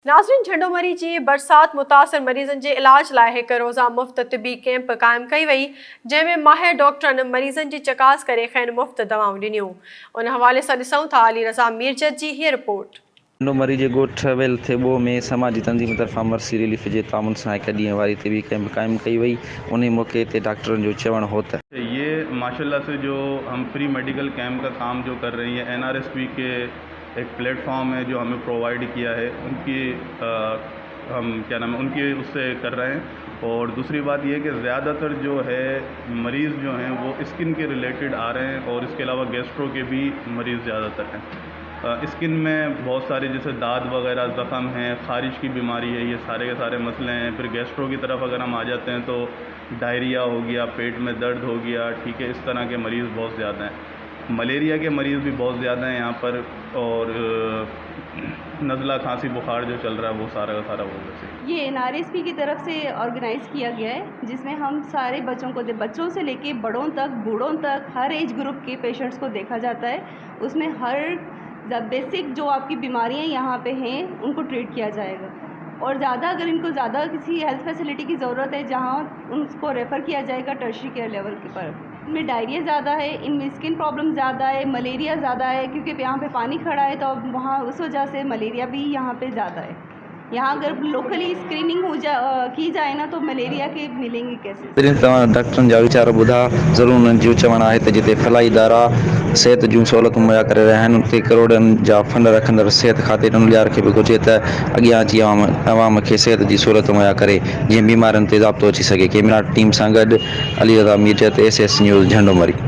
नाज़रीन, झंडोमरी जी बरसात मुतासर मरीज़न के इलाज लाइ हिकु रोज़ा मुफ़्त तिबी कैंप क़ाइमु कई वई, जंहिंमें माहिर डॉक्टरनि मरीज़न जी चकास करे खैर मुफ़्त दवाऊं ॾिनियूं। उन हवाले सां ॾिसूं था अली रज़ा मीरजत जी हीअ रिपोर्ट। झंडोमरी जे ॻोठ वेल थेबो में समाजी तंज़ीम तरफ़ां मर्सी रिलीफ जे तामुन सां हिकु ॾींहं वारी तिबी कैंप क़ाइमु कई वई। उन मौक़े ते डॉक्टरनि जो चवणु हो त ये माशाल्लाह से जो हम फ्री मेडिकल कैंप का काम जो कर रही हैं NRSP के एक प्लेटफॉर्म है जो हमें प्रोवाइड किया है, उनकी हम क्या नाम है उनकी उससे कर रहे हैं। और दूसरी बात ये कि ज़्यादातर जो है मरीज़ जो हैं वो स्किन के रिलेटेड आ रहे हैं और इसके अलावा गैस्ट्रो के भी मरीज़ ज़्यादातर हैं। स्किन में बहुत सारे जैसे दाद वगैरह ज़ख़म हैं, ख़ारिश की बीमारी है, ये सारे के सारे मसले हैं। फिर गैस्ट्रो की तरफ अगर हम आ जाते हैं तो डायरिया हो गया, पेट में दर्द हो गया, ठीक है, इस तरह के मरीज़ बहुत ज़्यादा हैं। मलेरिया के मरीज़ भी बहुत ज़्यादा हैं यहाँ पर, और नज़ला खांसी बुखार जो चल रहा है वो सारा का सारा वो वैसे। ये NRSP की तरफ से ऑर्गेनाइज़ किया गया है, जिसमें हम सारे बच्चों से लेके बड़ों तक, बूढ़ों तक, हर एज ग्रुप के पेशेंट्स को देखा जाता है। उसमें हर बेसिक जो आपकी बीमारियां यहाँ पे हैं उनको ट्रीट किया जाएगा। और अगर इनको ज़्यादा किसी हेल्थ फैसिलिटी की ज़रूरत है जहाँ उनको रेफ़र किया जाएगा टर्शरी केयर लेवल के पर। इनमें डायरिया ज़्यादा है, इनमें स्किन प्रॉब्लम ज़्यादा है, मलेरिया ज़्यादा है, क्योंकि यहाँ पे पानी खड़ा है तो अब वहाँ उस वजह से मलेरिया भी यहाँ पे ज़्यादा है। यहाँ अगर लोकली स्क्रीनिंग की जाए ना तो मलेरिया के मिलेंगे केसेस। डॉक्टरनि जा वीचार ॿुधा। ज़रूरु उन्हनि जो चवणु आहे त जिते फलाई इदारा सिहत जूं सहूलियतूं मुहैया करे रहिया आहिनि उते करोड़नि जा फंड रखंदड़ सिहत खाते नुलियार खे बि घुरिजे त अॻियां अची अवाम खे सिहत जी सहूलियत मुहैया करे, जीअं बीमारियुनि ते ज़ाब्तो अची सघे। कैमरा टीम सां गॾु अली रज़ा मीरजत, SS न्यूज़, झंडोमरी।